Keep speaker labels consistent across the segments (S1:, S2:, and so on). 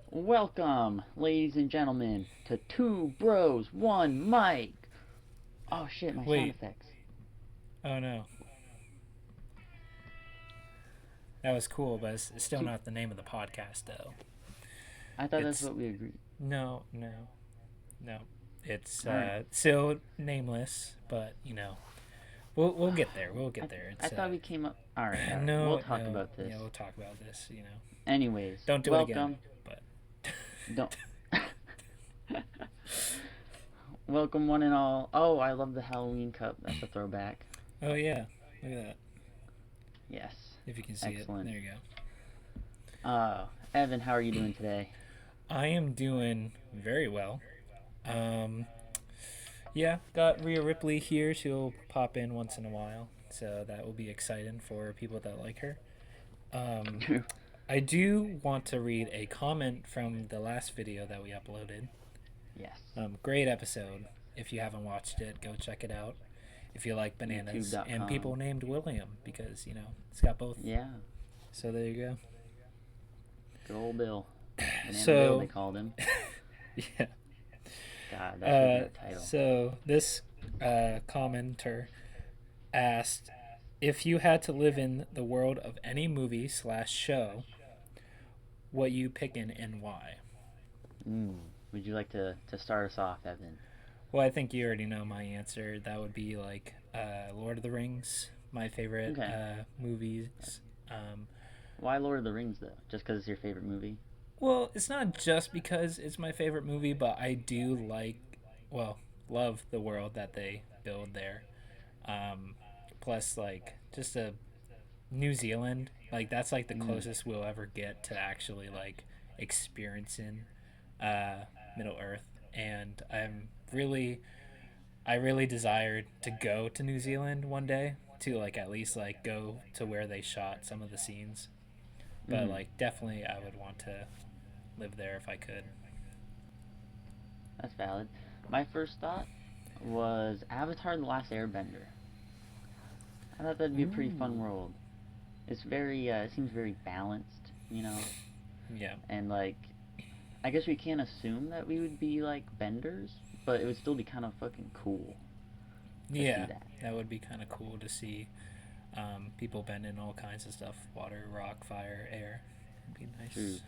S1: Welcome, ladies and gentlemen, to Two Bros, One Mic. Oh shit, my sound
S2: Wait,
S1: effects.
S2: oh no. That was cool, but it's still
S1: Two.
S2: not the name of the podcast, though.
S1: I thought that's
S2: It's
S1: what we agreed.
S2: no, no, no. It's
S1: All right.
S2: still nameless, but we'll get there. We'll
S1: I
S2: get there.
S1: I
S2: It's
S1: thought we came up. All right, all right. We'll
S2: no,
S1: talk
S2: no.
S1: about this.
S2: Yeah, we'll talk about this.
S1: Anyways,
S2: Don't do it again.
S1: welcome.
S2: But
S1: Don't. Welcome, one and all. Oh, I love the Halloween cup. That's a throwback.
S2: oh yeah, look at that.
S1: Yes.
S2: If you can see it,
S1: Excellent.
S2: there you go.
S1: Evan, how are you doing today?
S2: I am doing very well. Um, Yeah, got Rhea Ripley here. She'll pop in once in a while, so that will be exciting for people that like her. Um, I do want to read a comment from the last video that we uploaded.
S1: Yes.
S2: Great episode. If you haven't watched it, go check it out. If you like bananas and
S1: YouTube.com.
S2: people named William, because it's got both.
S1: Yeah.
S2: So there you go.
S1: Good old Bill. Banana Bill, they
S2: So
S1: called him.
S2: yeah.
S1: God, that would be a title.
S2: So this commenter asked if you had to live in the world of any movie slash show, what you picking and why?
S1: Would you like to start us off, Evan?
S2: Well, I think you already know my answer. That would be like Lord of the Rings, my favorite
S1: Okay.
S2: movies. Um,
S1: Why Lord of the Rings, though? Just because it's your favorite movie?
S2: well, it's not just because it's my favorite movie, but I do well, love the world that they build there. Um, Plus, like, just a New Zealand, like that's like the
S1: Mm.
S2: closest we'll ever get to actually like experiencing uh, Middle Earth, and I really desired to go to New Zealand one day to like at least like go to where they shot some of the scenes. But
S1: Mm.
S2: like definitely, I would want to live there if I could.
S1: That's valid. My first thought was Avatar: The Last Airbender. I thought that'd be a pretty fun
S2: Ooh.
S1: world. It's very, it seems very balanced,
S2: Yeah,
S1: and like, I guess we can't assume that we would be like benders, but it would still be kind of fucking cool to see
S2: yeah,
S1: that.
S2: that would be kind of cool to see. People bending all kinds of stuff: water, rock, fire, air. It'd be
S1: True.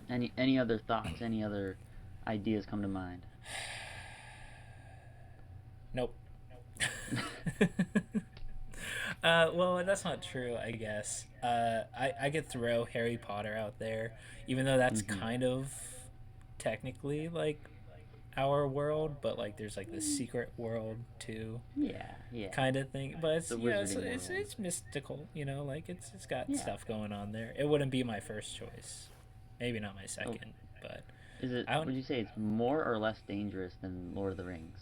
S2: nice.
S1: Any other thoughts? Any other ideas come to mind?
S2: Nope. Well, that's not true, I guess. I could throw Harry Potter out there, even though that's
S1: Mm-hmm.
S2: kind of technically like our world, but like there's like the
S1: Mm,
S2: secret world too,
S1: yeah, yeah.
S2: kind of thing. But it's
S1: The
S2: it's,
S1: wizarding
S2: it's
S1: world.
S2: it's mystical, like it's got
S1: Yeah.
S2: stuff going on there. It wouldn't be my first choice, maybe not my
S1: Oh,
S2: second, but
S1: is it?
S2: I don't.
S1: Would you say it's more or less dangerous than Lord of the Rings?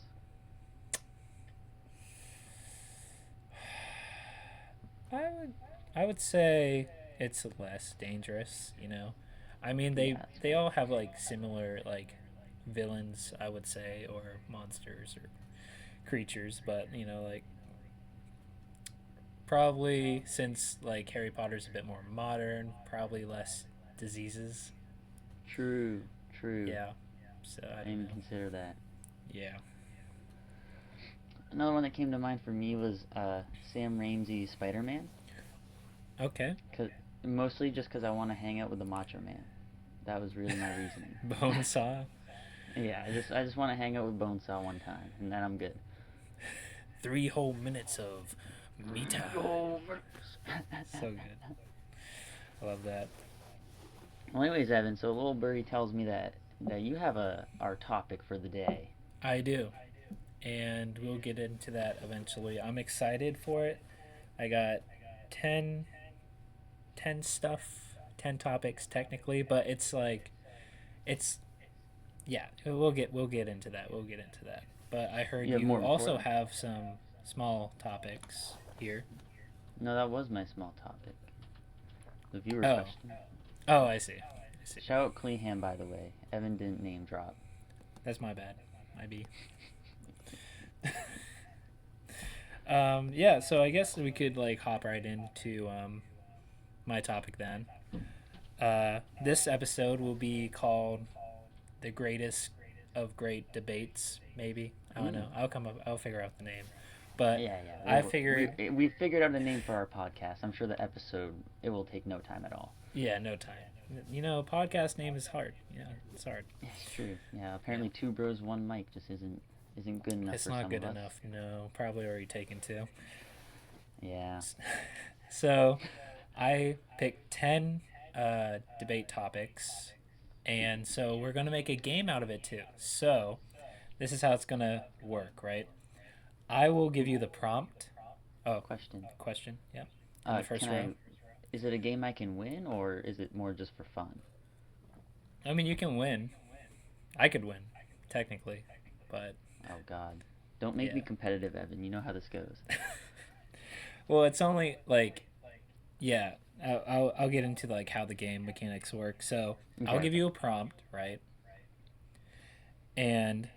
S2: I would I would say it's less dangerous. I mean
S1: Yeah,
S2: they
S1: that's
S2: they
S1: fair.
S2: all have like similar like villains, I would say, or monsters or creatures, but like probably since like Harry Potter's a bit more modern, probably less diseases.
S1: True, true.
S2: Yeah. So I
S1: I
S2: don't
S1: didn't even
S2: know.
S1: consider that.
S2: Yeah.
S1: Another one that came to mind for me was Sam Raimi's Spider-Man.
S2: Okay.
S1: Cause, mostly just because I want to hang out with the Macho Man. That was really my reasoning.
S2: Bonesaw.
S1: Yeah, I just want to hang out with Bonesaw one time, and then I'm good.
S2: 3 whole minutes of me time.
S1: Yo.
S2: So good. I love that.
S1: Well, anyways, Evan. So little birdie tells me that you have a our topic for the day.
S2: I do. And we'll get into that eventually. I'm excited for it. I got 10, 10 stuff, 10 topics technically, but it's like it's yeah, we'll get into that. We'll get into that. But I heard
S1: You have
S2: you
S1: more
S2: also
S1: important.
S2: have some small topics here.
S1: No, that was my small topic. The viewer
S2: Oh.
S1: question.
S2: Oh, I see. I see.
S1: Shout out Cleeham, by the way. Evan didn't name drop.
S2: That's my bad. My B. Yeah, so I guess we could like hop right into my topic then. This episode will be called "The Greatest of Great Debates." Maybe I don't
S1: Ooh.
S2: know. I'll figure out the name. But
S1: Yeah, yeah.
S2: I figured,
S1: We figured out a name for our podcast. I'm sure the episode it will take no time at all.
S2: yeah, no time. Podcast name is hard. Yeah, it's hard.
S1: Yeah, it's true. Yeah,
S2: Yeah,
S1: apparently two bros, one mic just isn't good enough
S2: it's
S1: for
S2: not
S1: some
S2: good
S1: of us.
S2: enough. No, probably already taken two.
S1: Yeah.
S2: So I picked 10 debate topics, and so we're going to make a game out of it too. So this is how it's going to work, right? I will give you the prompt. Oh,
S1: Question.
S2: question. Yeah. In the first
S1: Can
S2: row.
S1: I? Is it a game I can win, or is it more just for fun?
S2: I mean, you can win. I could win, technically, but
S1: Oh God. Don't make me
S2: yeah.
S1: competitive, Evan. You know how this goes.
S2: Well, it's only like, yeah. I'll get into like how the game mechanics work. So I'll
S1: Okay,
S2: give
S1: okay.
S2: you a prompt, right? And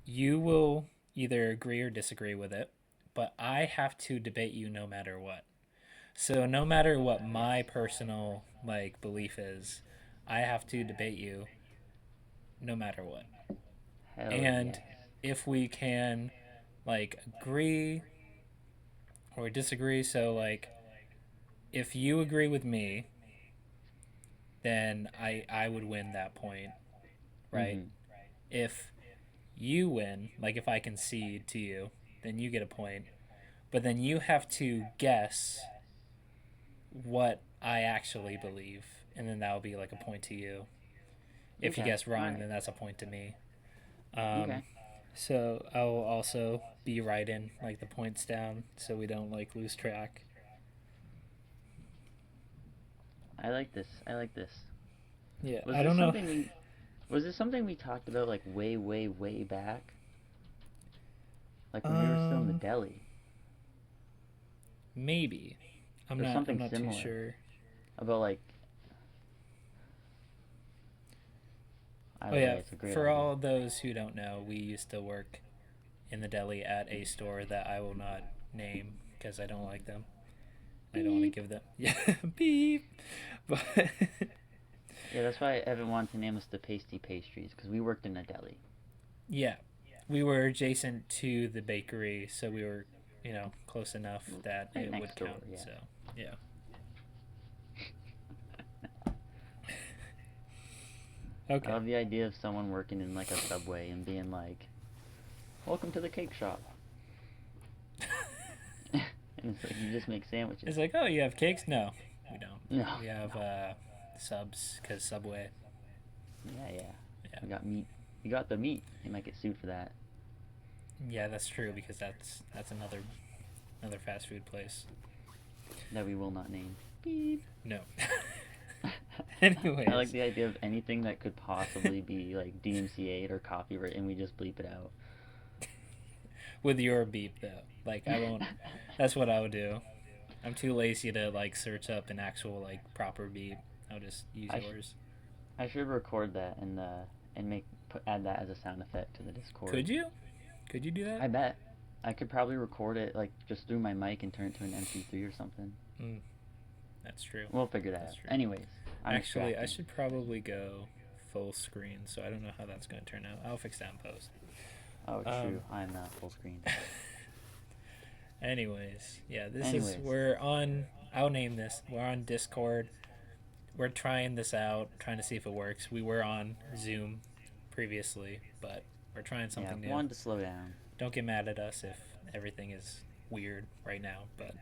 S2: you will either agree or disagree with it, but I have to debate you no matter what. So no matter what my personal like belief is, I have to debate you no matter what.
S1: Hell
S2: And
S1: yes.
S2: if we can like agree or disagree, so like if you agree with me, then I would win that point, right?
S1: Mhm.
S2: If you win, like if I concede to you, then you get a point. But then you have to guess what I actually believe, and then that will be like a point to you. If you
S1: Okay.
S2: guess
S1: All
S2: wrong,
S1: right.
S2: then that's a point to me. Um,
S1: Okay.
S2: so I will also be writing like the points down so we don't like lose track.
S1: I like this. I like this.
S2: Yeah,
S1: Was
S2: I
S1: this
S2: don't know.
S1: something we was this something we talked about like way, way, way back? Like when we were still in the
S2: Um,
S1: deli.
S2: maybe. I'm
S1: There's
S2: not. I'm
S1: something
S2: not too
S1: similar
S2: sure.
S1: about like
S2: Oh
S1: either way,
S2: yeah,
S1: it's a great
S2: for
S1: idea.
S2: all those who don't know, we used to work in the deli at a store that I will not name because I don't like them. I don't want to
S1: Beep.
S2: give them yeah beep. But
S1: Yeah, that's why Evan wanted to name us the Pasty Pastries because we worked in a deli.
S2: yeah, we were adjacent to the bakery, so we were close enough that
S1: Right
S2: it would
S1: next door,
S2: count.
S1: yeah.
S2: So yeah.
S1: I
S2: Okay.
S1: love the idea of someone working in like a Subway and being like, "Welcome to the cake shop." And it's like you just make sandwiches.
S2: It's like, oh, you have cakes? No, we don't.
S1: No.
S2: We have subs because Subway.
S1: Yeah, yeah.
S2: Yeah,
S1: We got meat. We got the meat. They might get sued for that.
S2: yeah, that's true because that's another fast food place.
S1: That we will not name. Beep.
S2: No.
S1: I like
S2: Anyways,
S1: the idea of anything that could possibly be like DMCA'd or copyright, and we just bleep it out.
S2: with your beep though, like I won't. That's what I would do. I'm too lazy to like search up an actual like proper beep. I'll just use
S1: I, sh-
S2: yours.
S1: I should record that and add that as a sound effect to the Discord.
S2: Could you? Could you do that?
S1: I bet I could probably record it like just through my mic and turn it to an MP3 or something.
S2: Mm, that's true.
S1: We'll figure that
S2: That's
S1: out.
S2: true.
S1: Anyways, I'm
S2: Actually, I
S1: extracting.
S2: should probably go full screen, so I don't know how that's going to turn out. I'll fix that in post.
S1: Oh,
S2: Um,
S1: true. I'm not full screen.
S2: anyways, yeah, this is
S1: Anyways,
S2: we're on. I'll name this. We're on Discord. We're trying this out, trying to see if it works. We were on Zoom previously, but we're trying
S1: yeah,
S2: something new.
S1: wanted to slow down.
S2: Don't get mad at us if everything is weird right now, but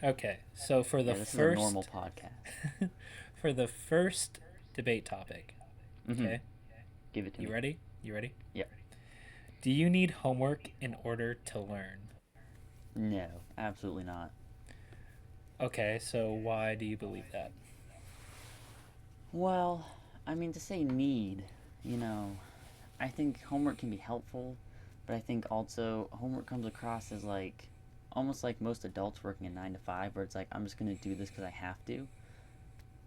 S2: okay. So for the
S1: Yeah, this is a
S2: first
S1: normal podcast.
S2: for the first debate topic,
S1: Mm-hmm.
S2: okay?
S1: Give it to
S2: You
S1: me.
S2: ready? You ready?
S1: Yep.
S2: Do you need homework in order to learn?
S1: No, absolutely not.
S2: Okay, so why do you believe that?
S1: Well, I mean, to say need, you know, I think homework can be helpful, but I think also homework comes across as like almost like most adults working a 9 to 5, where it's like I'm just gonna do this because I have to,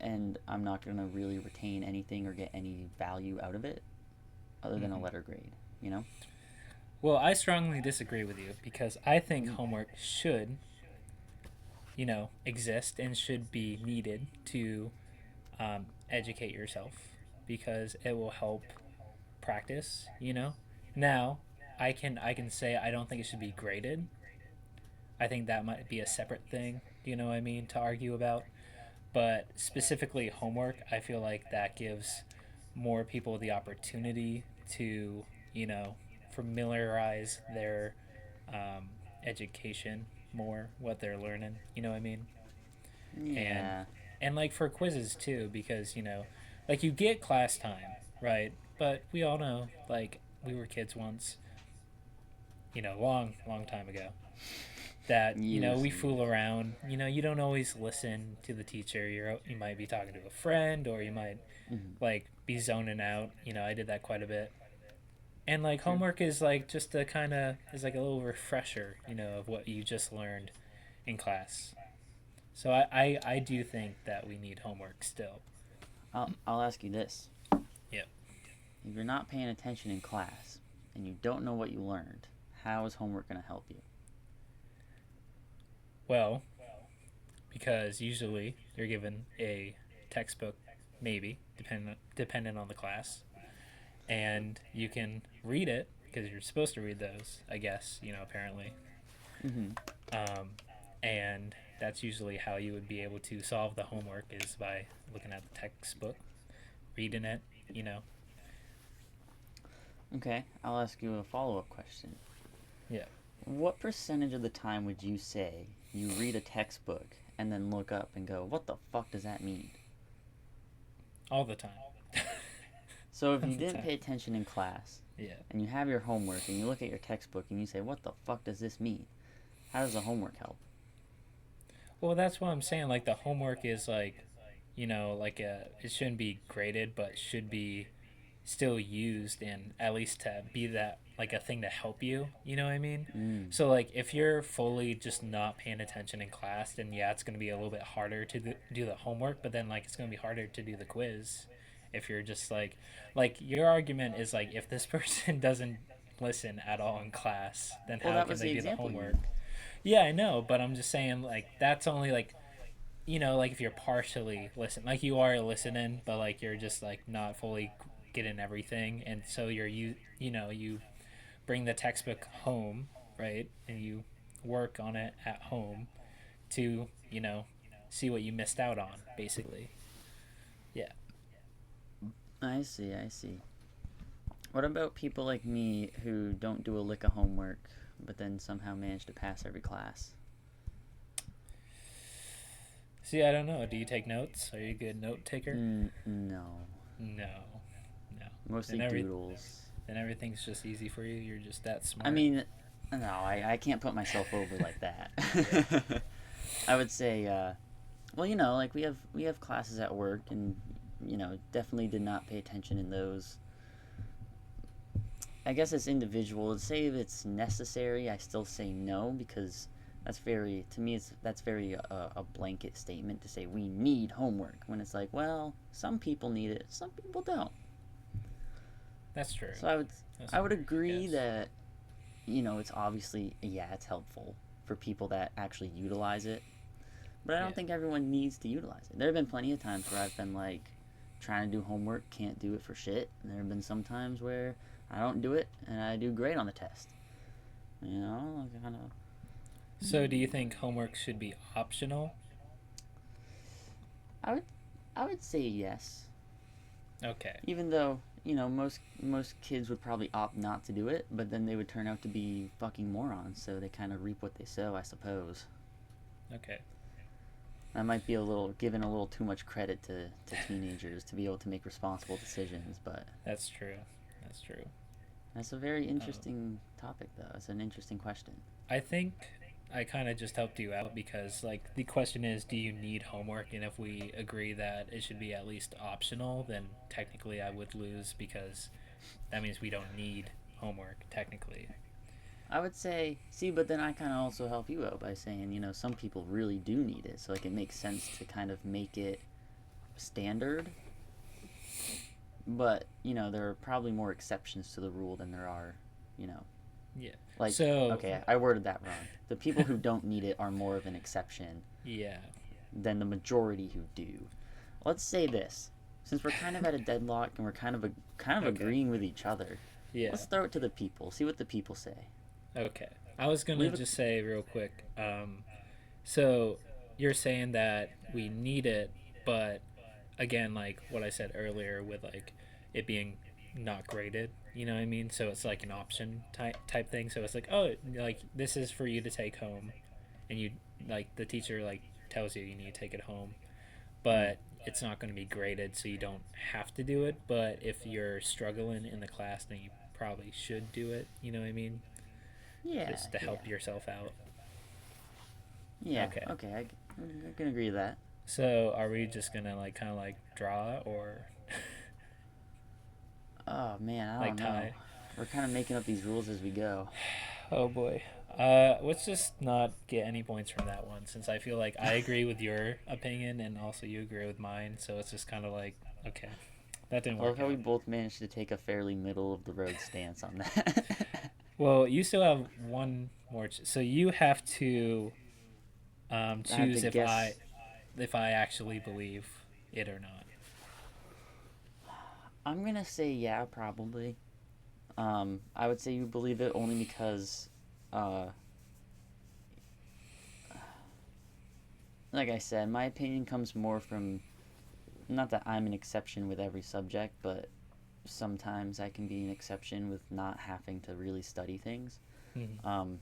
S1: and I'm not gonna really retain anything or get any value out of it other than a
S2: Hmm.
S1: letter grade. You know?
S2: Well, I strongly disagree with you because I think
S1: Mm.
S2: homework should exist and should be needed to educate yourself because it will help practice. Now, I can say I don't think it should be graded. I think that might be a separate thing, you know what I mean, to argue about. But specifically homework, I feel like that gives more people the opportunity to, you know, familiarize their um, education more, what they're learning, you know what I mean? And
S1: Yeah.
S2: like for quizzes too, because like you get class time, right? But we all know, like we were kids once, long, long time ago, that
S1: Years
S2: we
S1: and
S2: fool
S1: years.
S2: around. You don't always listen to the teacher. You might be talking to a friend, or you might
S1: Hmm.
S2: like be zoning out. I did that quite a bit. And like
S1: True.
S2: homework is like just a kind of is like a little refresher, of what you just learned in class. So I do think that we need homework still.
S1: I'll ask you this:
S2: Yep.
S1: if you're not paying attention in class and you don't know what you learned, how is homework going to help you?
S2: Well, because usually they're given a textbook, maybe dependent on the class, and you can read it because you're supposed to read those, I guess. Apparently,
S1: Hmm.
S2: um, and that's usually how you would be able to solve the homework is by looking at the textbook, reading it. You know.
S1: Okay, I'll ask you a follow-up question.
S2: Yeah.
S1: What percentage of the time would you say you read a textbook and then look up and go, what the fuck does that mean?
S2: All the time.
S1: So if
S2: All
S1: you
S2: the
S1: didn't
S2: time.
S1: pay attention in class
S2: Yeah.
S1: and you have your homework and you look at your textbook and you say, what the fuck does this mean? How does the homework help?
S2: Well, that's what I'm saying. Like the homework is like, like it shouldn't be graded, but should be still used and at least to be that like a thing to help you. You know what I mean?
S1: Mm.
S2: So like if you're fully just not paying attention in class, then yeah, it's gonna be a little bit harder to do the homework. But then like it's gonna be harder to do the quiz if you're just like your argument is like if this person doesn't listen at all in class, then
S1: Well,
S2: how
S1: that
S2: can
S1: was
S2: they
S1: the
S2: do the
S1: example you
S2: homework?
S1: used.
S2: Yeah, I know, but I'm just saying like that's only like like if you're partially listening, like you are listening, but like you're just like not fully getting everything, and so you bring the textbook home, right, and you work on it at home to see what you missed out on, basically. Yeah.
S1: I see, I see. What about people like me who don't do a lick of homework but then somehow manage to pass every class?
S2: See, I don't know. Do you take notes? Are you a good note taker?
S1: No.
S2: No, no. Then
S1: Mostly
S2: every
S1: doodles.
S2: then everything's just easy for you. You're just that
S1: I
S2: smart.
S1: mean, no, I can't put myself over like that.
S2: Yeah.
S1: I would say, well, like we have classes at work, and definitely did not pay attention in those. I guess it's individual. To say if it's necessary, I still say no because that's very to me. That's very a blanket statement to say we need homework when it's like, well, some people need it, some people don't.
S2: That's true.
S1: So I would
S2: That's
S1: I would
S2: true.
S1: agree
S2: Yes.
S1: that it's obviously, yeah, it's helpful for people that actually utilize it, but I
S2: Yeah.
S1: don't think everyone needs to utilize it. There have been plenty of times where I've been like trying to do homework, can't do it for shit, and there have been some times where I don't do it and I do great on the test. Kind of.
S2: So, do you think homework should be optional?
S1: I would I would say yes,
S2: Okay.
S1: even though most kids would probably opt not to do it, but then they would turn out to be fucking morons, so they kind of reap what they sow, I suppose.
S2: Okay.
S1: I might be giving a little too much credit to teenagers to be able to make responsible decisions, but
S2: That's true. That's true.
S1: that's a very
S2: Um,
S1: interesting topic, though. It's an interesting question.
S2: I think I kind of just helped you out because, like, the question is, do you need homework? And if we agree that it should be at least optional, then technically I would lose because that means we don't need homework, technically.
S1: I would say, see, but then I kind of also help you out by saying, some people really do need it, so like it makes sense to kind of make it standard. But there are probably more exceptions to the rule than there are, you know,
S2: Yeah.
S1: Like,
S2: So,
S1: okay, I worded that wrong. The people who don't need it are more of an exception
S2: yeah.
S1: than the majority who do. Let's say this, since we're kind of at a deadlock and we're kind of
S2: Okay.
S1: agreeing with each other.
S2: Yeah.
S1: Let's throw it to the people. See what the people say.
S2: Okay. I was
S1: We
S2: gonna
S1: have a
S2: just say real quick. So you're saying that we need it, but again, like what I said earlier, with like it being not graded. You know what I mean? So it's like an option type thing. So it's like, oh, like this is for you to take home, and you like the teacher like tells you you need to take it home,
S1: mm,
S2: but it's not going to be graded, so you don't have to do it. But if you're struggling in the class, then you probably should do it. You know what I mean?
S1: yeah,
S2: Just to
S1: yeah,
S2: help yourself out.
S1: yeah.
S2: Okay.
S1: Okay, I can agree with that.
S2: So are we just gonna like kind of like draw or
S1: Oh man, I
S2: like
S1: don't know.
S2: tie?
S1: We're kind of making up these rules as we go.
S2: Oh boy. Let's just not get any points from that one, since I feel like I agree with your opinion and also you agree with mine. So it's just kind of like, okay, that didn't
S1: I love
S2: work
S1: how we
S2: out.
S1: both managed to take a fairly middle of the road stance on that.
S2: Well, you still have one more, so you have to
S1: I have to
S2: choose
S1: guess.
S2: if I actually believe it or not.
S1: I'm gonna say yeah, probably. I would say you believe it only because, uh, like I said, my opinion comes more from not that I'm an exception with every subject, but sometimes I can be an exception with not having to really study things.
S2: Hmm.
S1: Um,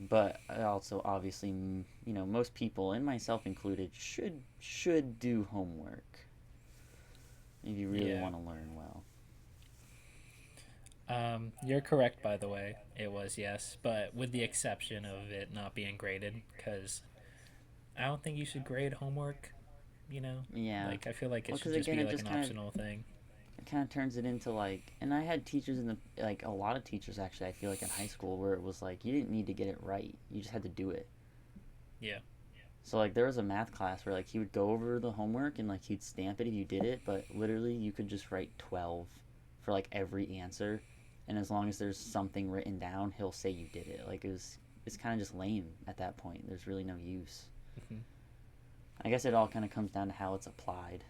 S1: but I also obviously, most people, and myself included, should do homework if you really
S2: Yeah.
S1: want to learn well.
S2: You're correct, by the way. It was yes, but with the exception of it not being graded, because I don't think you should grade homework. You know,
S1: Yeah.
S2: like I feel like it
S1: Well,
S2: should
S1: because
S2: just
S1: again,
S2: be like an optional thing.
S1: it kind of turns it into like, and I had teachers in the like a lot of teachers actually. I feel like in high school where it was like you didn't need to get it right, you just had to do it.
S2: Yeah.
S1: So like there was a math class where like he would go over the homework and like he'd stamp it if you did it, but literally you could just write 12 for like every answer, and as long as there's something written down, he'll say you did it. Like it's kind of just lame at that point. There's really no use.
S2: Hmm.
S1: I guess it all kind of comes down to how it's applied,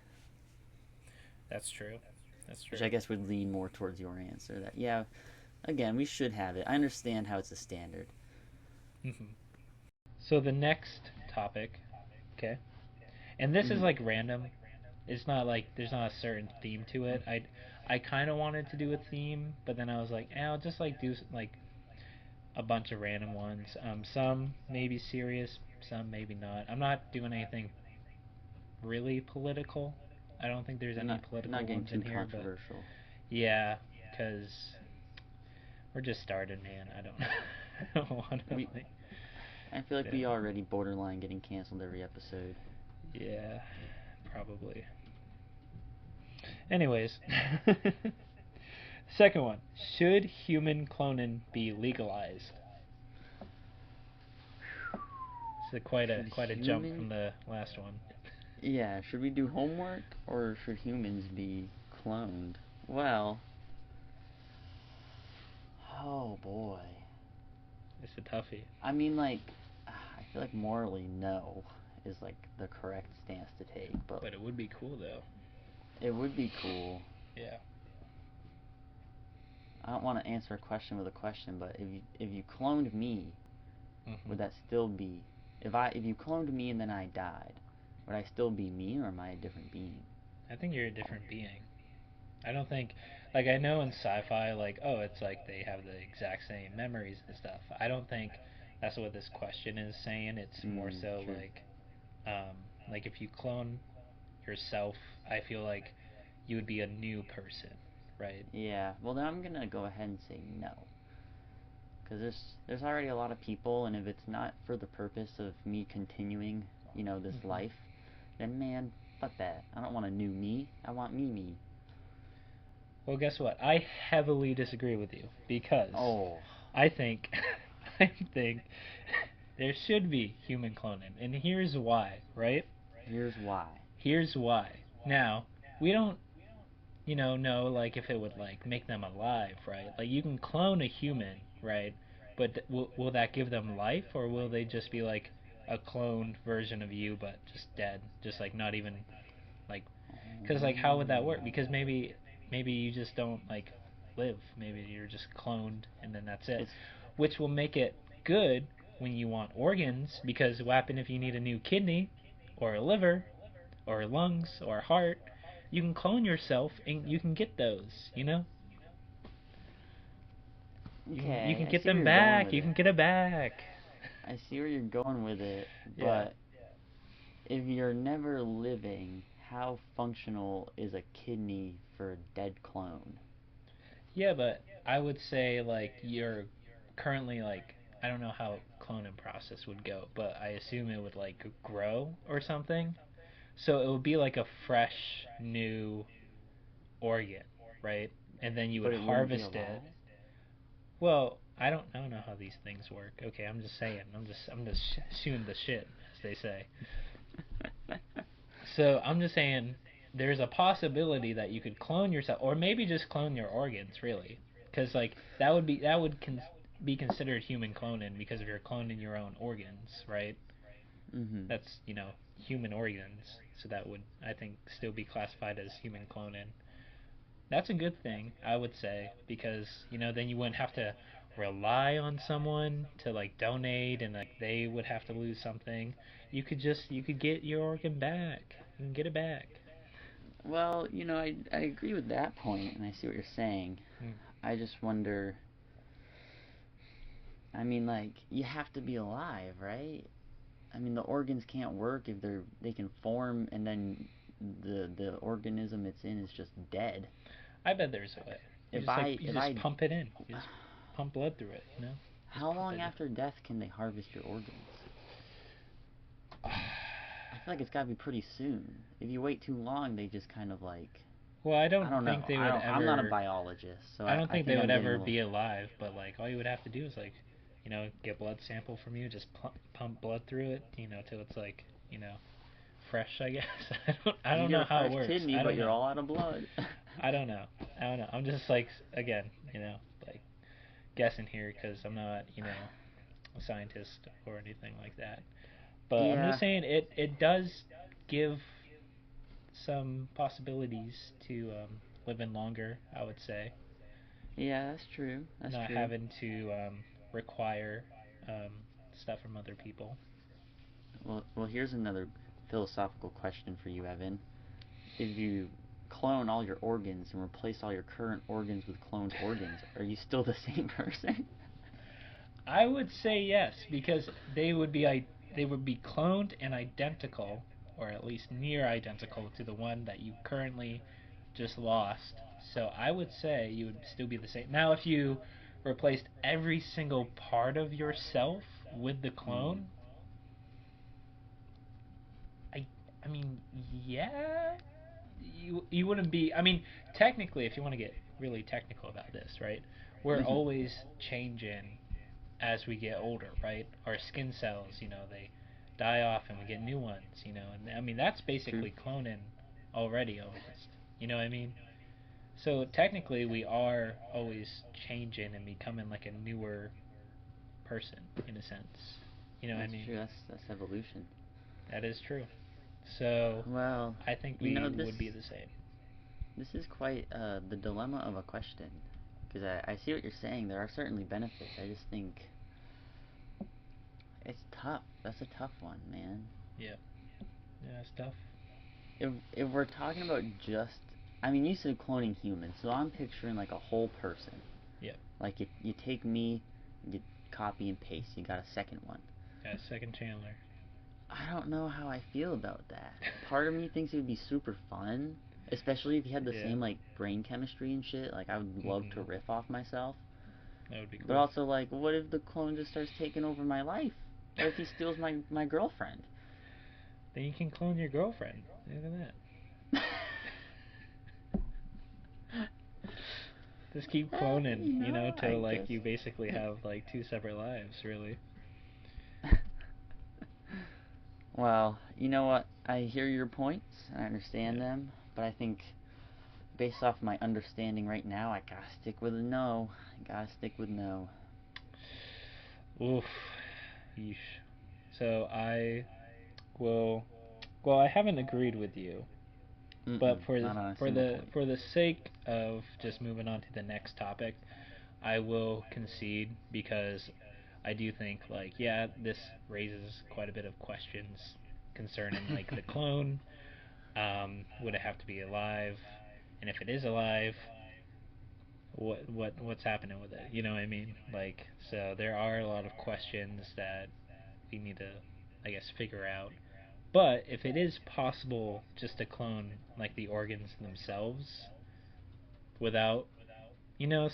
S2: That's true. That's
S1: which
S2: true.
S1: I guess would lean more towards your answer. That yeah, again we should have it. I understand how it's a standard.
S2: Hmm. So the next topic, okay, and this is
S1: Mm-hmm.
S2: like random. It's not like there's not a certain theme to it. I kind of wanted to do a theme, but then I was like, I'll just like do like a bunch of random ones. Some maybe serious, some maybe not. I'm not doing anything really political. I don't think there's any
S1: You're
S2: political
S1: not getting
S2: ones in
S1: too
S2: here, but
S1: controversial.
S2: yeah, because we're just started, man. I don't, I don't want to
S1: We
S2: like,
S1: I feel like
S2: yeah,
S1: we already borderline getting canceled every episode.
S2: yeah, probably. Anyways, second one: should human cloning be legalized? It's
S1: Should
S2: quite a jump
S1: human
S2: from the last one.
S1: Yeah, should we do homework or should humans be cloned? Well, oh boy.
S2: It's a toughie,
S1: I mean, like, I feel like morally, no is like the correct stance to take, but
S2: but it would be cool though.
S1: it would be cool.
S2: Yeah.
S1: I don't want to answer a question with a question, but if you cloned me,
S2: Hmm.
S1: would that still be if you cloned me and then I died, would I still be me or am I a different being?
S2: I think you're a different being. I don't think, like, I know in sci-fi, like, oh, it's like they have the exact same memories and stuff. I don't think that's what this question is saying. It's more so
S1: True.
S2: like if you clone yourself, I feel like you would be a new person, right?
S1: Yeah. Well, then I'm gonna go ahead and say no. Because there's already a lot of people, and if it's not for the purpose of me continuing, this
S2: Hmm.
S1: life, then man, fuck that. I don't want a new me. I want me.
S2: Well, guess what? I heavily disagree with you because
S1: Oh,
S2: I think I think there should be human cloning, and here's why, right?
S1: here's why.
S2: Here's why. Now, we don't, know like if it would like make them alive, right? Like you can clone a human, right? But will that give them life, or will they just be like a cloned version of you, but just dead, just like not even like? Because like, how would that work? Because maybe you just don't like live. Maybe you're just cloned, and then that's it,
S1: It's
S2: which will make it good when you want organs. Because what happens if you need a new kidney, or a liver, or lungs, or a heart? You can clone yourself, and you can get those. You can
S1: okay. I
S2: get
S1: see where
S2: them
S1: you're going
S2: back.
S1: with
S2: You
S1: it.
S2: can get it back.
S1: I see where you're going with it,
S2: Yeah.
S1: but if you're never living, how functional is a kidney for a dead clone?
S2: Yeah, but I would say like you're currently like I don't know how cloning process would go, but I assume it would like grow or something. So it would be like a fresh new organ, right? And then you would
S1: But it wouldn't be
S2: harvest it.
S1: alive?
S2: Well, I don't know how these things work. Okay, I'm just saying. I'm just shooting the shit, as they say. So I'm just saying there's a possibility that you could clone yourself, or maybe just clone your organs, really, because like be considered human cloning because if you're cloning your own organs, right?
S1: Mm-hmm.
S2: That's human organs, so that would I think still be classified as human cloning. That's a good thing, I would say, because then you wouldn't have to rely on someone to like donate and like they would have to lose something. You could get your organ back. You can get it back.
S1: Well, I agree with that point, and I see what you're saying.
S2: Mm.
S1: I just wonder. I mean, like, you have to be alive, right? I mean, the organs can't work if they can form, and then the organism it's in is just dead.
S2: I bet there's a way. You
S1: If
S2: just like
S1: I
S2: you
S1: if
S2: just
S1: I
S2: pump it in. You just pump blood through it. Just
S1: How
S2: pump
S1: long
S2: it.
S1: after death can they harvest your organs? I feel like it's got to be pretty soon. If you wait too long, they just kind of like
S2: Well, I
S1: I
S2: don't
S1: don't
S2: think
S1: know.
S2: they
S1: I
S2: would
S1: don't. I'm not a
S2: ever.
S1: biologist, so
S2: I don't
S1: I
S2: think they
S1: think
S2: would
S1: I'm getting
S2: ever
S1: a little.
S2: be alive. But like, all you would have to do is like, get blood sample from you, just pump blood through it, till it's like, fresh. I guess. I
S1: You
S2: don't
S1: get
S2: know
S1: a
S2: how it
S1: fresh
S2: works.
S1: kidney,
S2: I
S1: but
S2: don't
S1: you're
S2: know.
S1: all out of blood.
S2: I don't know. I don't know. I'm just like again, like guessing here because I'm not, a scientist or anything like that. But I'm
S1: Yeah,
S2: just saying it does give some possibilities to living longer. I would say
S1: yeah, that's true. That's
S2: not
S1: true.
S2: having to require um, stuff from other people.
S1: Well, here's another philosophical question for you, Evan. If you clone all your organs and replace all your current organs with cloned organs, are you still the same person?
S2: I would say yes because they would be cloned and identical, or at least near identical to the one that you currently just lost. So I would say you would still be the same. Now, if you replaced every single part of yourself with the
S1: Hmm.
S2: clone, I I mean, yeah, you wouldn't be. I mean, technically, if you want to get really technical about this, right? We're
S1: Hmm.
S2: always changing as we get older, right? Our skin cells, they die off and we get new ones, and I mean that's
S1: It's true.
S2: basically cloning already almost. You know what I mean? So technically we are always changing and becoming like a newer person in a sense. You know what I
S1: That's
S2: mean?
S1: true. That's evolution.
S2: That is true. So
S1: Well,
S2: I think
S1: you know
S2: we
S1: this
S2: would be the same.
S1: this is quite the dilemma of a question, because I see what you're saying. There are certainly benefits. I just think it's tough. That's a tough one, man.
S2: Yeah. Yeah, stuff.
S1: If we're talking about just, I mean, you said cloning humans, so I'm picturing like a whole person.
S2: Yeah.
S1: Like you take me, you copy and paste. You got a second one.
S2: Yeah, second Chandler.
S1: I don't know how I feel about that. Part of me thinks it would be super fun, especially if you had the
S2: Yeah.
S1: same like brain chemistry and shit. Like I would love to
S2: Mhm.
S1: riff off myself.
S2: That would be
S1: But
S2: cool.
S1: also like, what if the clone just starts taking over my life? What if he steals my girlfriend?
S2: Then you can clone your girlfriend. Look at that. Just keep cloning,
S1: I
S2: till like
S1: guess.
S2: you basically have like two separate lives, really.
S1: Well, you know what? I hear your points and I understand
S2: Yeah.
S1: them, but I think based off my understanding right now, I gotta stick with a no. I gotta stick with no.
S2: Oof. Yeesh. So I will. Well, I haven't agreed with you, but
S1: Mm-mm, not on a
S2: for
S1: single
S2: the
S1: point.
S2: for the sake of just moving on to the next topic, I will concede because I do think like yeah, this raises quite a bit of questions concerning like the clone. Would it have to be alive? And if it is alive, what's happening with it? You know what I mean? Like so there are a lot of questions that we need to I guess figure out. But if it is possible just to clone like the organs themselves without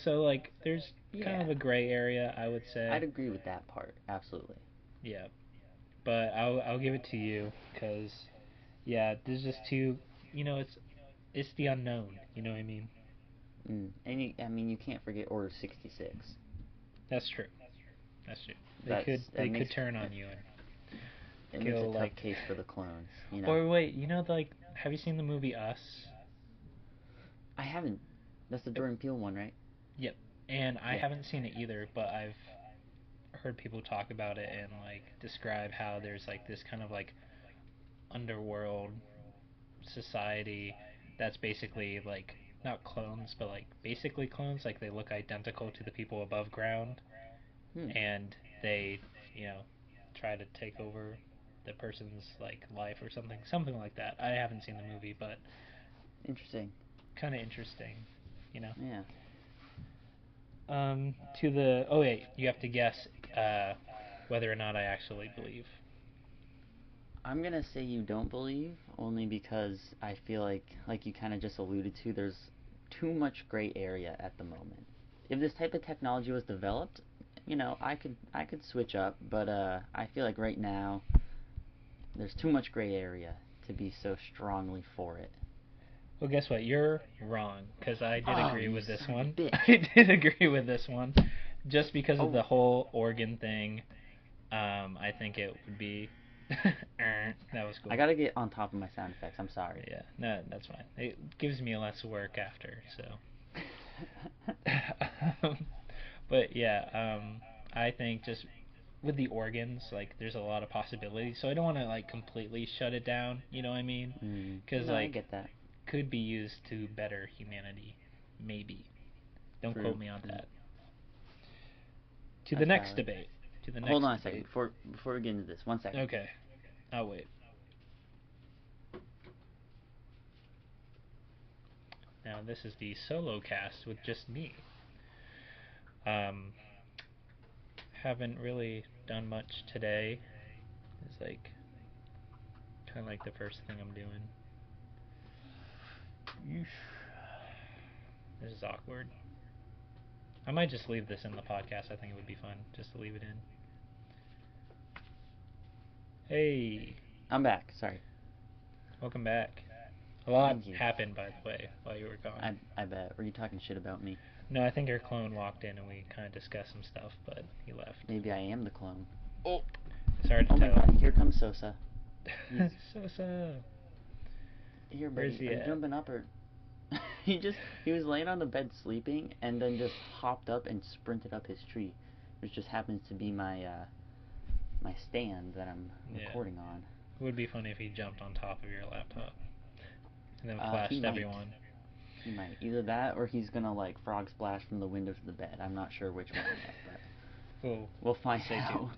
S2: so like there's kind
S1: Yeah,
S2: of a gray area I would
S1: I'd
S2: say.
S1: agree with that part. Absolutely.
S2: Yeah, but I'll give it to you because yeah, there's just too it's the unknown. You know what I mean?
S1: And I mean, you can't forget Order 66.
S2: That's true. That's true.
S1: That
S2: They
S1: makes
S2: could turn on you and
S1: it makes a
S2: kill
S1: tough
S2: like.
S1: case for the clones.
S2: Or wait, like have you seen the movie Us?
S1: I haven't. That's the
S2: Yep.
S1: Jordan Peele one, right?
S2: Yep. And I
S1: Yeah.
S2: haven't seen it either, but I've heard people talk about it and like describe how there's like this kind of like underworld society that's basically like not clones but like basically clones, like they look identical to the people above ground
S1: Hmm.
S2: and they you know try to take over the person's like life or something like that. I haven't seen the movie, but
S1: Interesting.
S2: kind of interesting, you know.
S1: Yeah.
S2: To the oh wait, you have to guess uh whether or not I actually believe.
S1: I'm gonna say you don't believe, only because I feel like you kind of just alluded to, there's too much gray area at the moment. If this type of technology was developed, I could switch up, but I feel like right now there's too much gray area to be so strongly for it.
S2: Well, guess what? You're wrong because I did
S1: Oh,
S2: agree
S1: you
S2: with this
S1: son of a
S2: one.
S1: bitch!
S2: I did agree with this one, just because of
S1: Oh,
S2: the whole organ thing. I think it would be. That was
S1: I
S2: cool.
S1: gotta get on top of my sound effects. I'm sorry.
S2: Yeah, no, that's fine. It gives me less work after, so. But yeah, I think just with the organs, like there's a lot of possibilities. So I don't want to like completely shut it down. You know what I mean? Because
S1: No, I
S2: like
S1: get that.
S2: could be used to better humanity, maybe. Don't
S1: True,
S2: quote me on
S1: true.
S2: that. To the
S1: That's
S2: next
S1: valid.
S2: debate. To the
S1: Hold
S2: next
S1: on a second
S2: debate.
S1: before we get into this. 1 second.
S2: Okay, I'll wait. Now this is the solo cast with just me. Um, haven't really done much today. It's like kind of like the first thing I'm doing. Yeesh. This is awkward. I might just leave this in the podcast. I think it would be fun just to leave it in. Hey,
S1: I'm back. Sorry.
S2: welcome back. A lot
S1: Thank you.
S2: happened, by the way, while you were gone.
S1: I bet. Were you talking shit about me?
S2: No, I think your clone walked in and we kind of discussed some stuff, but he left.
S1: Maybe I am the clone.
S2: Oh, it's hard to
S1: Oh my
S2: tell.
S1: god, here comes Sosa. He's
S2: Sosa,
S1: here,
S2: where's
S1: buddy. Are
S2: he
S1: you
S2: at?
S1: jumping up or he was laying on the bed sleeping and then just hopped up and sprinted up his tree, which just happens to be my stand that I'm
S2: Yeah,
S1: recording on.
S2: it would be funny if he jumped on top of your laptop and then
S1: He
S2: flashed
S1: might.
S2: everyone.
S1: He might. Either that or he's gonna like frog splash from the window to the bed. I'm not sure which one yet, but
S2: We'll
S1: we'll find
S2: stay
S1: out.
S2: tuned.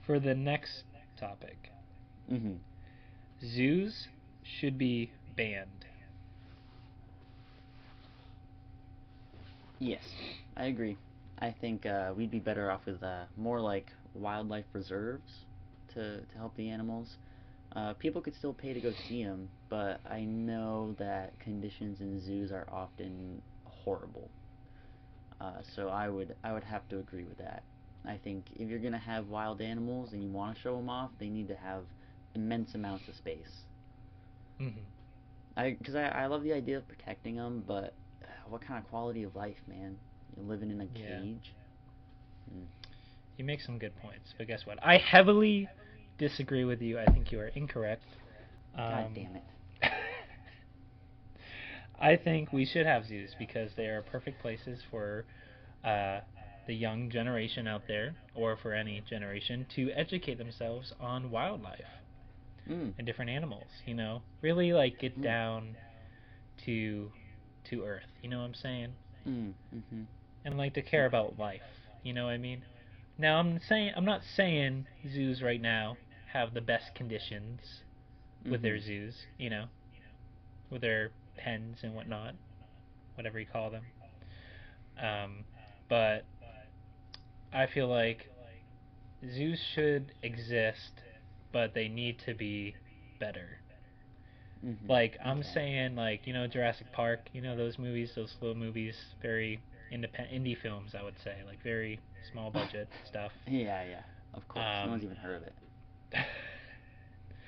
S2: For the next topic,
S1: Mhm.
S2: zoos should be banned.
S1: Yes, I agree. I think we'd be better off with more like wildlife reserves to help the animals. People could still pay to go see them, but I know that conditions in zoos are often horrible. So I would have to agree with that. I think if you're gonna have wild animals and you want to show them off, they need to have immense amounts of space.
S2: Hmm.
S1: Because I love the idea of protecting them, but what kind of quality of life, man? You're living in a
S2: Yeah,
S1: cage. Mm.
S2: you make some good points, but guess what? I heavily disagree with you. I think you are incorrect.
S1: God
S2: Um,
S1: damn it.
S2: I think we should have zoos because they are perfect places for uh, the young generation out there, or for any generation, to educate themselves on wildlife
S1: Mm.
S2: and different animals. Really like get
S1: Mm.
S2: down to earth. You know what I'm saying?
S1: Mm. Mm-hmm.
S2: And like to care about life. You know what I mean? Now I'm not saying zoos right now have the best conditions with
S1: Mm-hmm.
S2: their zoos. With their pens and whatnot, whatever you call them. Um, but I feel like zoos should exist, but they need to be better. Like
S1: Mm-hmm.
S2: I'm
S1: Okay.
S2: saying, like Jurassic Park, those movies, those slow movies, very independent indie films, I would say, like very small budget stuff.
S1: Yeah, yeah. Of course. No
S2: Um,
S1: one's even heard of it.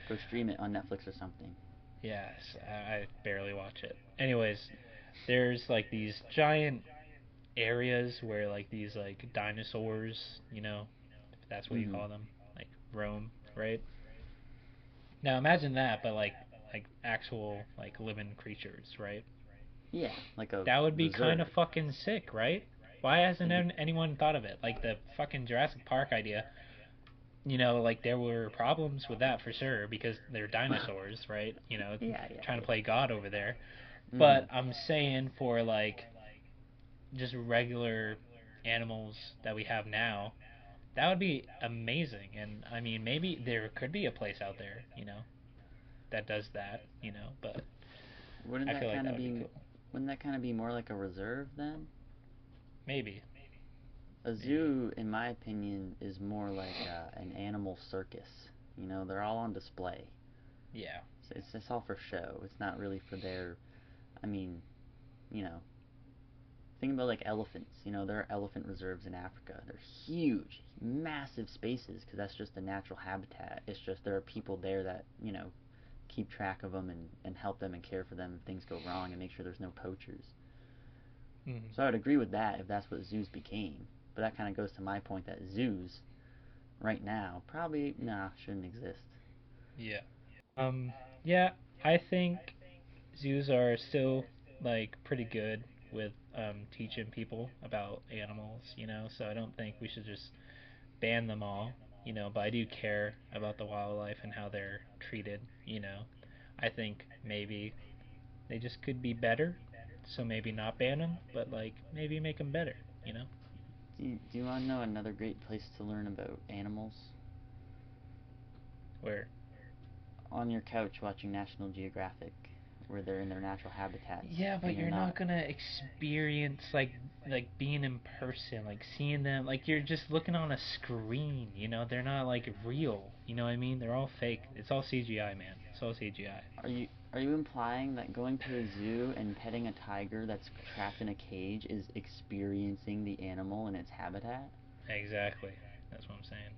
S1: Go stream it on Netflix or something.
S2: yes, I barely watch it. Anyways, there's like these giant areas where like these like dinosaurs, if that's what you
S1: Mm-hmm.
S2: call them, like roam, right? Now imagine that, but like actual like living creatures, right?
S1: Yeah, like a
S2: That would be kind of
S1: reserve.
S2: fucking sick, right? Why hasn't
S1: It'd be.
S2: anyone thought of it? Like the fucking Jurassic Park idea. Like there were problems with that for sure because they're dinosaurs, right?
S1: Yeah, yeah,
S2: Trying to
S1: yeah.
S2: play God over there.
S1: Mm-hmm.
S2: But I'm saying for like just regular animals that we have now, that would be amazing. And I mean, maybe there could be a place out there, that does that, but
S1: Wouldn't
S2: I feel
S1: that
S2: like
S1: kind
S2: that
S1: of
S2: would be
S1: be?
S2: cool.
S1: Wouldn't that kind of be more like a reserve then?
S2: Maybe,
S1: A
S2: maybe.
S1: zoo, in my opinion, is more like an animal circus. They're all on display.
S2: Yeah.
S1: So it's all for show. It's not really for their. I mean, you know, think about like elephants. There are elephant reserves in Africa. They're huge, massive spaces because that's just the natural habitat. It's just there are people there that keep track of them and help them and care for them if things go wrong and make sure there's no poachers.
S2: Hmm.
S1: So I would agree with that if that's what zoos became. But that kind of goes to my point that zoos right now probably shouldn't exist.
S2: Yeah. Um. Yeah. I think zoos are still like pretty good with teaching people about animals. So I don't think we should just ban them all. But I do care about the wildlife and how they're treated. I think maybe they just could be better. So maybe not ban them, but like maybe make them better. You know,
S1: Do you want to know another great place to learn about animals?
S2: where
S1: On your couch watching National Geographic, where they're in their natural habitats
S2: yeah, but
S1: and they're
S2: you're
S1: not.
S2: not gonna experience like being in person, like seeing them. Like you're just looking on a screen. They're not like real. You know what I mean? They're all fake. It's all CGI, man. It's all CGI.
S1: Are you implying that going to a zoo and petting a tiger that's trapped in a cage is experiencing the animal in its habitat?
S2: Exactly. That's what I'm saying.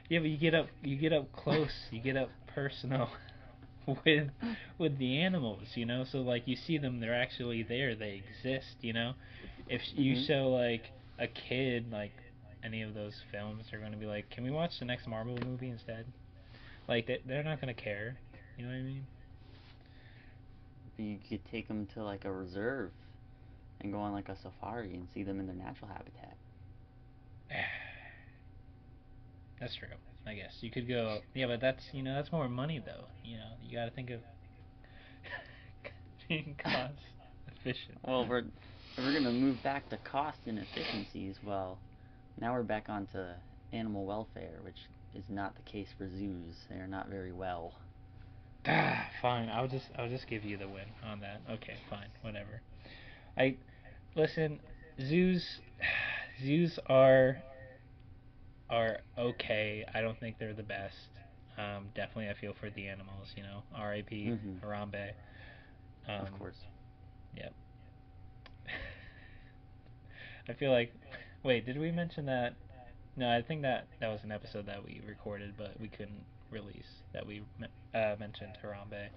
S2: Yeah, but you get up close. You get up personal with with the animals. So like you see them, they're actually there. They exist. If you
S1: Mm-hmm.
S2: show like a kid like any of those films, they're gonna be like, "Can we watch the next Marvel movie instead?" Like they're not gonna care. You know what I mean?
S1: You could take them to like a reserve and go on like a safari and see them in their natural habitat.
S2: That's true. I guess you could go. Yeah, but that's more money though. You got to think of being cost efficient.
S1: Well, if we're gonna move back to cost and efficiencies, well, now we're back onto animal welfare, which is not the case for zoos. They are not very well.
S2: Fine. I'll just give you the win on that. Okay, fine. Whatever. I listen. Zoos, zoos are okay. I don't think they're the best. Definitely, I feel for the animals. R.I.P.
S1: Mm-hmm.
S2: Harambe.
S1: Of
S2: Um,
S1: course.
S2: yep. I feel like. Wait, did we mention that? No, I think that was an episode that we recorded, but we couldn't release. That we mentioned Harambe.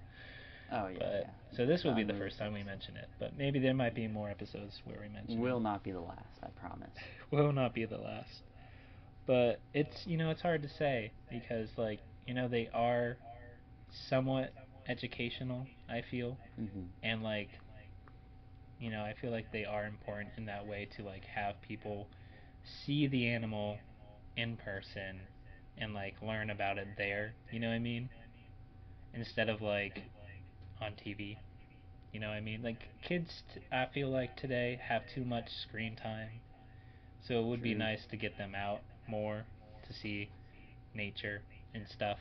S1: Oh yeah,
S2: But
S1: yeah.
S2: so this
S1: The
S2: will be the first
S1: unreleased
S2: time we
S1: episode
S2: mention it. But maybe there might be more episodes where we mention it.
S1: will not be the last. I promise.
S2: Will not be the last. But it's hard to say because like they are somewhat educational. I feel
S1: Mm-hmm.
S2: and like You know, I feel like they are important in that way to like have people see the animal in person and like learn about it there. You know what I mean? Instead of like on TV. You know what I mean? Like kids, I feel like today have too much screen time, so it would be
S1: True.
S2: nice to get them out more to see nature and stuff.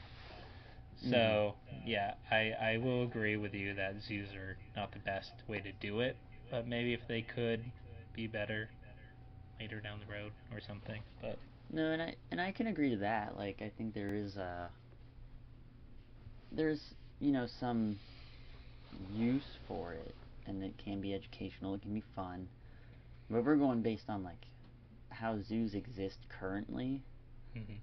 S1: Mm-hmm.
S2: So yeah, I will agree with you that zoos are not the best way to do it, but maybe if they could be better later down the road or something. But
S1: No, and I can agree to that. Like, I think there's some use for it, and it can be educational. It can be fun. But if we're going based on like how zoos exist currently,
S2: mhm,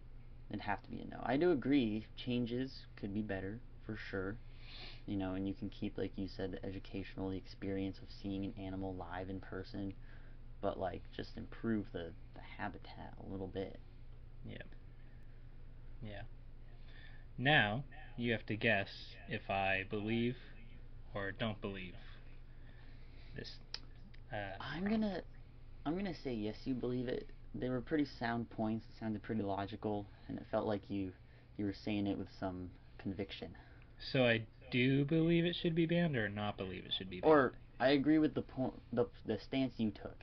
S1: it'd have to be a no. I do agree. Changes could be better for sure. And you can keep, like you said, the educational, the experience of seeing an animal live in person, but like just improve the habitat a little bit.
S2: yeah, yeah. Now you have to guess if I believe or don't believe this
S1: I'm
S2: prompt.
S1: gonna I'm gonna say yes, you believe it. They were pretty sound points. It sounded pretty logical, and it felt like you were saying it with some conviction.
S2: So I do believe it should be banned or not believe it should be banned.
S1: Or I agree with the point, the stance you took.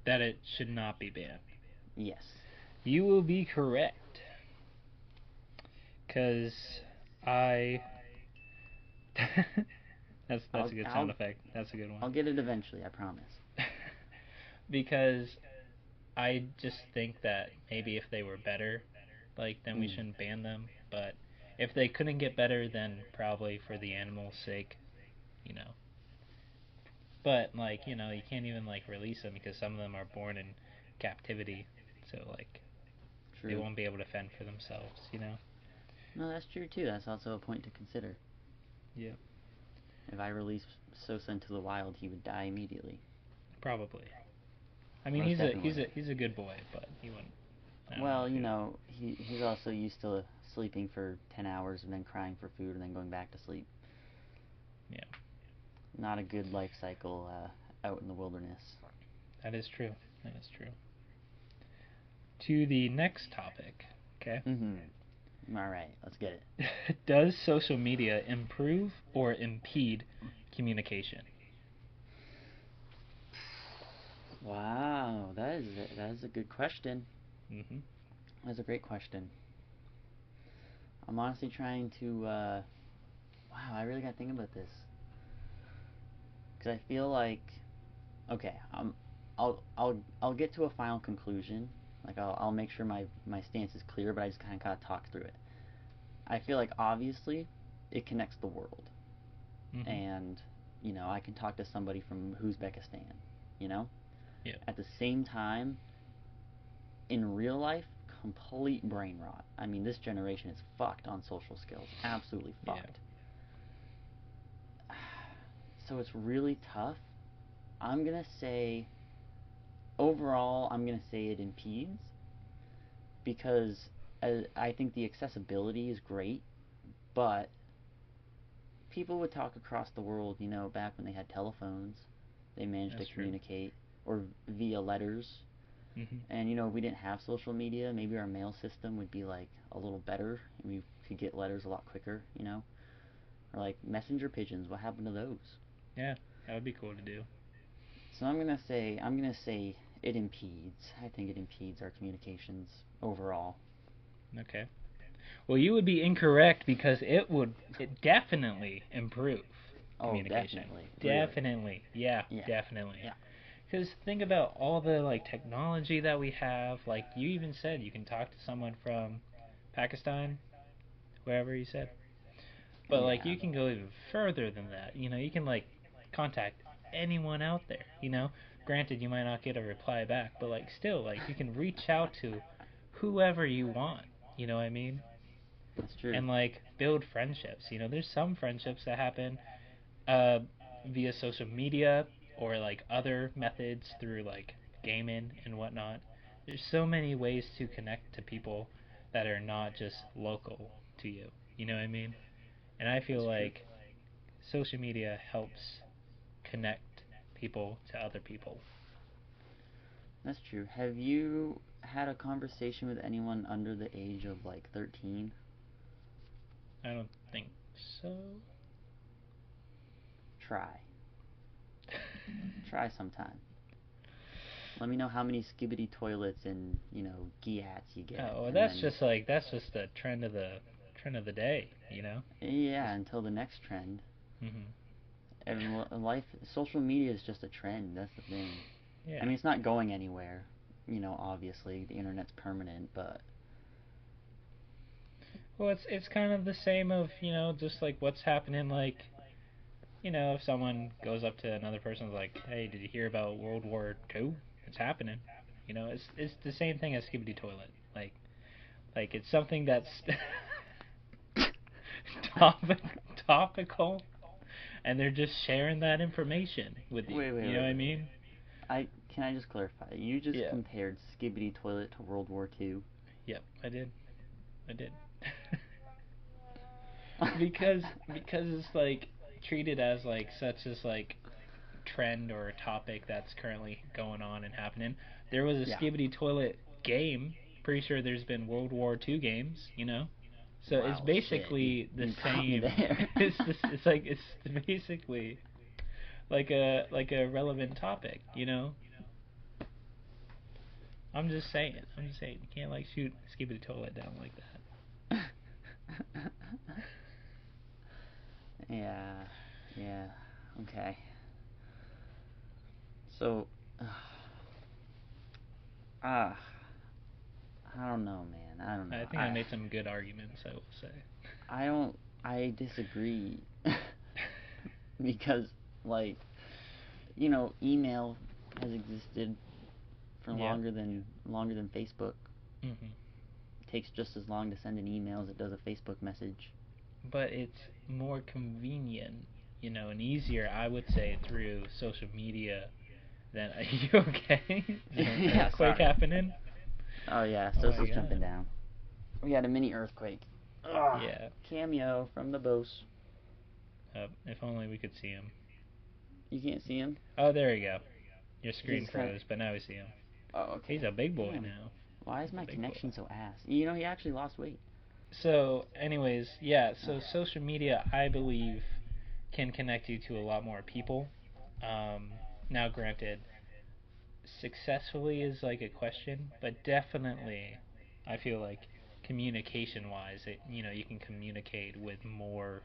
S2: That it should not be banned.
S1: Yes.
S2: You will be correct. Because I. that's
S1: I'll
S2: a good sound
S1: I'll
S2: effect. That's a good one.
S1: I'll get it eventually. I promise.
S2: Because I just think that maybe if they were better, like then we
S1: Mm.
S2: shouldn't ban them. But if they couldn't get better, then probably for the animal's sake, you know. But like you can't even like release them because some of them are born in captivity, so like they
S1: True.
S2: won't be able to fend for themselves. You know.
S1: No, that's true too. That's also a point to consider.
S2: Yeah.
S1: If I released Sosa into the wild, he would die immediately.
S2: Probably. I mean,
S1: Most
S2: he's a he's
S1: definitely.
S2: a he's a good boy, but he wouldn't. I don't know
S1: Well,
S2: if he would.
S1: he's also used to sleeping for 10 hours and then crying for food and then going back to sleep.
S2: Yeah,
S1: Not a good life cycle out in the wilderness.
S2: that is true. That is true. To the next topic. Okay.
S1: Mm-hmm. All right, let's get it.
S2: Does social media improve or impede communication?
S1: Wow, that is a good question.
S2: Mm-hmm.
S1: That's a great question. I'm honestly trying to. Wow, I really got to think about this because I feel like okay, I'll get to a final conclusion. Like I'll make sure my stance is clear, but I just kind of gotta talk through it. I feel like obviously it connects the world,
S2: Mm-hmm.
S1: and I can talk to somebody from Uzbekistan. You know,
S2: Yeah.
S1: at the same time, in real life, complete brain rot. I mean, this generation is fucked on social skills. Absolutely
S2: Yeah.
S1: fucked. So it's really tough. I'm gonna say overall, I'm gonna say it impedes because I think the accessibility is great, but people would talk across the world. Back when they had telephones, they managed to
S2: That's true.
S1: communicate or via letters.
S2: Mm-hmm.
S1: And we didn't have social media. Maybe our mail system would be like a little better, and we could get letters a lot quicker. Or like messenger pigeons. What happened to those?
S2: Yeah, that would be cool to do.
S1: So I'm gonna say it impedes. I think it impedes our communications overall.
S2: Okay. Well, you would be incorrect because it definitely improve
S1: Oh,
S2: communication.
S1: definitely. Really.
S2: Definitely. Yeah,
S1: Yeah.
S2: definitely.
S1: Yeah.
S2: Because think about all the like technology that we have. Like you even said, you can talk to someone from Pakistan, wherever you said. But like
S1: Yeah.
S2: you can go even further than that. You can like contact anyone out there. Granted, you might not get a reply back, but like still, like you can reach out to whoever you want. You know what I mean?
S1: That's true.
S2: And like build friendships. There's some friendships that happen uh, via social media or like other methods through like gaming and whatnot. There's so many ways to connect to people that are not just local to you. You know what I mean? And I feel
S1: That's true.
S2: like social media helps connect people to other people.
S1: That's true. Have you had a conversation with anyone under the age of like 13?
S2: I don't think so.
S1: Try. Try sometime. Let me know how many skibbity toilets and, giats you get,
S2: Oh, well,
S1: and then
S2: that's just the trend of the day, you know.
S1: yeah,
S2: Just
S1: until the next trend.
S2: hmm
S1: And life, social media is just a trend. That's the thing. I
S2: yeah.
S1: mean, it's not going anywhere. Obviously the internet's permanent, but
S2: Well, it's kind of the same of just like what's happening. Like if someone goes up to another person and is like, "Hey, did you hear about World War II? It's happening." It's the same thing as Skibbity Toilet. Like it's something that's topic topical, and they're just sharing that information with you.
S1: wait, wait,
S2: You know
S1: wait,
S2: what I
S1: wait.
S2: mean?
S1: Can I just clarify? You just
S2: Yeah.
S1: compared Skibbity Toilet to World War II.
S2: Yep. I did. I did. because it's like treated as like such as like trend or a topic that's currently going on and happening. There was a
S1: Yeah.
S2: Skibbity Toilet game. Pretty sure there's been World War II games. So it's
S1: Wow, shit. You
S2: basically the
S1: you got me
S2: same.
S1: there.
S2: It's basically like a relevant topic. I'm just saying. I'm just saying. You can't like shoot Skibbity Toilet down like that.
S1: Yeah. Yeah. Okay. So, ah, I don't know, man. I don't know.
S2: I think I made some good arguments. I will say.
S1: I don't. I disagree because, like, email has existed for
S2: Yeah.
S1: longer than Facebook.
S2: hmm
S1: It takes just as long to send an email as it does a Facebook message.
S2: But it's more convenient, and easier, I would say, through social media than. Are you okay? Is there an
S1: Yeah,
S2: earthquake
S1: sorry.
S2: happening?
S1: Oh yeah,
S2: Oh my
S1: Sosa's jumping
S2: god.
S1: down. We had a mini earthquake. Ugh.
S2: Yeah.
S1: Cameo from the boss.
S2: If only we could see him.
S1: You can't see him.
S2: Oh, there you go. Your screen
S1: He's kind of.
S2: froze, but now we see him.
S1: Oh,
S2: He's
S1: okay.
S2: a big boy
S1: Damn.
S2: now.
S1: Why is
S2: He's a
S1: my
S2: big boy.
S1: connection so ass? He actually lost weight.
S2: So, anyways, yeah. So
S1: Oh.
S2: social media, I believe, can connect you to a lot more people. Um, Now, granted, successfully is like a question, but definitely, I feel like communication wise, you can communicate with more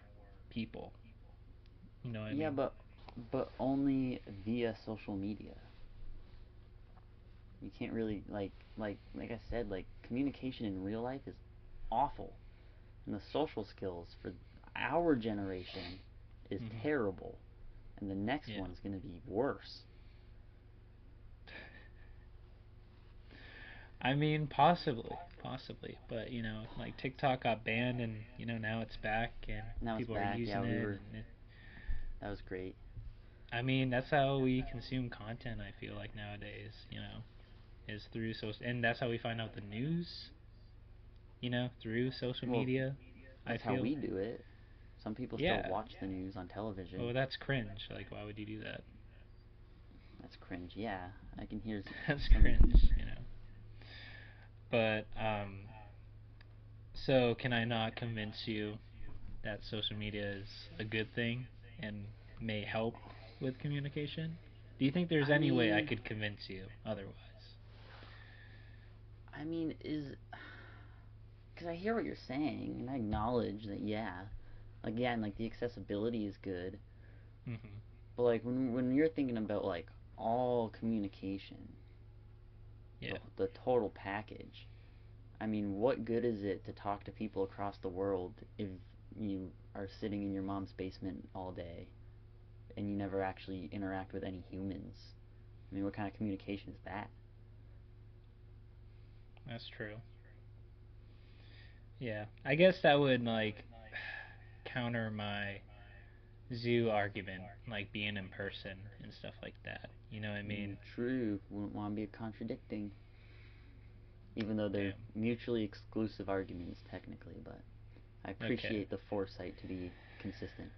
S2: people. You know what I
S1: Yeah,
S2: mean?
S1: but only via social media. You can't really like I said, like communication in real life is awful. And the social skills for our generation is
S2: hmm
S1: terrible. And the next
S2: Yeah.
S1: one's going to be worse.
S2: I mean, possibly, but like TikTok got banned, and now it's back, and
S1: Now it's
S2: people are
S1: back. Yeah,
S2: using it, and
S1: that was great.
S2: I mean, that's how we consume content. I feel like nowadays, is through social, and that's how we find out the news. Through social
S1: Well,
S2: media. I
S1: that's how
S2: feel,
S1: we do it. Some people still
S2: yeah.
S1: watch the news on television.
S2: Oh, that's cringe. Like, why would you do that?
S1: That's cringe. Yeah, I can hear
S2: That's
S1: some.
S2: cringe. But so can I not convince you that social media is a good thing and may help with communication? Do you think there's
S1: I
S2: any way I
S1: mean,
S2: could convince you otherwise?
S1: is because I hear what you're saying, and I acknowledge that. Yeah, again, like the accessibility is good,
S2: hmm
S1: but like when you're thinking about like all communication,
S2: Yeah,
S1: the total package. I mean, what good is it to talk to people across the world if you are sitting in your mom's basement all day and you never actually interact with any humans? I mean, what kind of communication is that?
S2: that's true. Yeah, I guess that would like counter my zoo argument, like being in person and stuff like that. You know what I mean?
S1: True, wouldn't want to be contradicting, even though they're
S2: Damn.
S1: mutually exclusive arguments technically, but I
S2: Okay.
S1: appreciate the foresight to be consistent.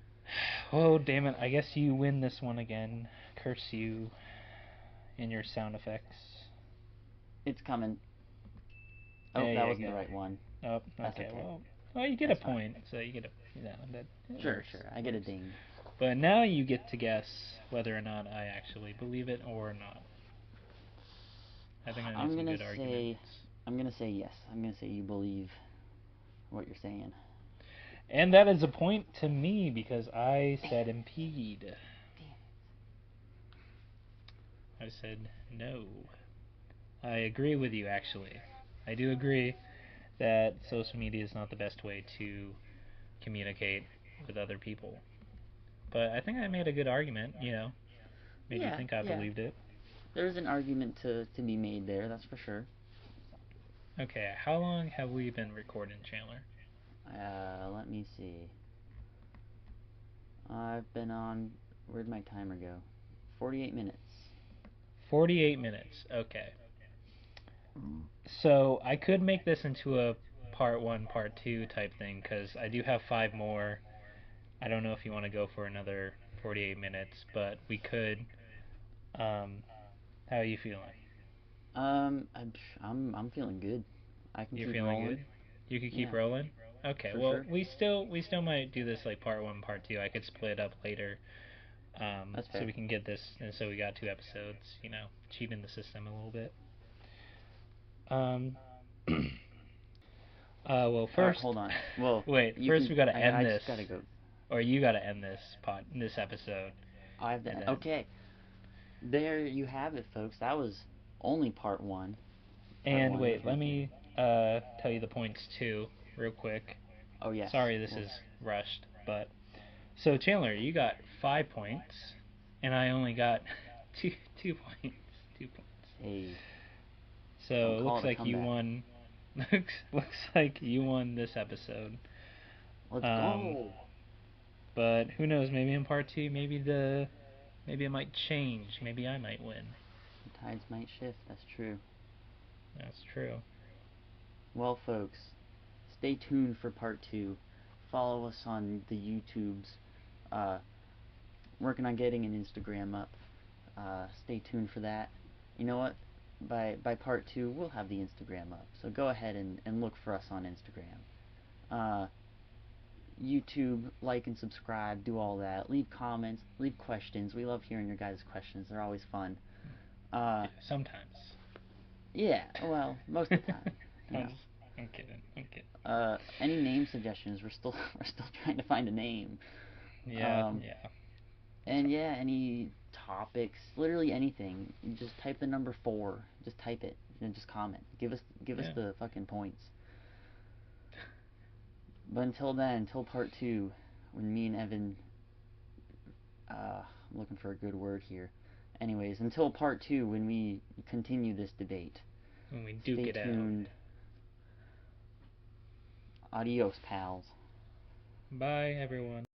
S2: Oh, damn it. I guess you win this one again. Curse you and your sound effects.
S1: It's coming. Oh,
S2: There
S1: that
S2: you
S1: wasn't the
S2: go.
S1: right one.
S2: Oh,
S1: That's
S2: okay.
S1: okay.
S2: Well, you get a
S1: That's fine.
S2: point. So you get a, that it
S1: Sure,
S2: works.
S1: sure. I get a ding.
S2: But now you get to guess whether or not I actually believe it or not. I think I made
S1: I'm
S2: some
S1: gonna
S2: good arguments.
S1: say, I'm gonna say yes. I'm gonna say you believe what you're saying.
S2: And that is a point to me because I said impede. I said no. I agree with you, actually. I do agree that social media is not the best way to communicate with other people. But I think I made a good argument. Made you
S1: Yeah,
S2: think I
S1: yeah.
S2: believed it.
S1: There's an argument to be made there. That's for sure.
S2: Okay, how long have we been recording, Chandler?
S1: Let me see. I've been on. Where'd my timer go? 48 minutes.
S2: 48 minutes. Okay. So I could make this into a part one, part two type thing because I do have five more. I don't know if you want to go for another 48 minutes, but we could. Um, how are you feeling?
S1: I'm feeling good. I can
S2: You're
S1: keep
S2: feeling
S1: rolling.
S2: good? You could keep
S1: Yeah,
S2: rolling? Okay,
S1: for
S2: well
S1: sure.
S2: we still might do this like part one, part two. I could split it up later.
S1: That's
S2: So
S1: fair.
S2: we can get this and so we got two episodes, cheating the system a little bit. Um well first
S1: Hold on. Well,
S2: wait,
S1: you
S2: first
S1: can.
S2: we gotta
S1: I
S2: end
S1: just
S2: this
S1: gotta go.
S2: or you gotta end this episode
S1: I have
S2: and
S1: to.
S2: then
S1: Okay, there you have it, folks. That was only part one. Part
S2: and
S1: one,
S2: wait, let
S1: two, three.
S2: me tell you the points too, real quick.
S1: Oh yes.
S2: Sorry this
S1: Well,
S2: is rushed, but so Chandler, you got 5 points, and I only got two 2 points. 2 points.
S1: hey,
S2: So
S1: don't
S2: it
S1: call
S2: looks
S1: it a
S2: like you
S1: comeback.
S2: won. Looks like you won this episode.
S1: Let's
S2: Um,
S1: go.
S2: but who knows? Maybe in part two, maybe it might change. Maybe I might win.
S1: The tides might shift. That's true.
S2: That's true.
S1: Well, folks, stay tuned for part two. Follow us on the YouTubes. Uh, Working on getting an Instagram up. Stay tuned for that. You know what? By part two, we'll have the Instagram up. So go ahead and look for us on Instagram. Uh, YouTube, like and subscribe, do all that. Leave comments, leave questions. We love hearing your guys' questions. They're always fun. Uh,
S2: Sometimes.
S1: yeah, well, most of the time, you
S2: I'm
S1: know.
S2: just. I'm kidding. I'm kidding.
S1: Any name suggestions? We're still we're still trying to find a name.
S2: Yeah.
S1: Um,
S2: Yeah. That's
S1: and
S2: fine.
S1: yeah, any topics, literally anything. You just type the number 4. Just type it and just comment. Give us
S2: Yeah.
S1: the fucking points. But until then, until part 2, when me and Evan, I'm looking for a good word here. Anyways, until part 2, when we continue this debate,
S2: When we duke
S1: stay
S2: it out.
S1: tuned. Adios, pals.
S2: Bye, everyone.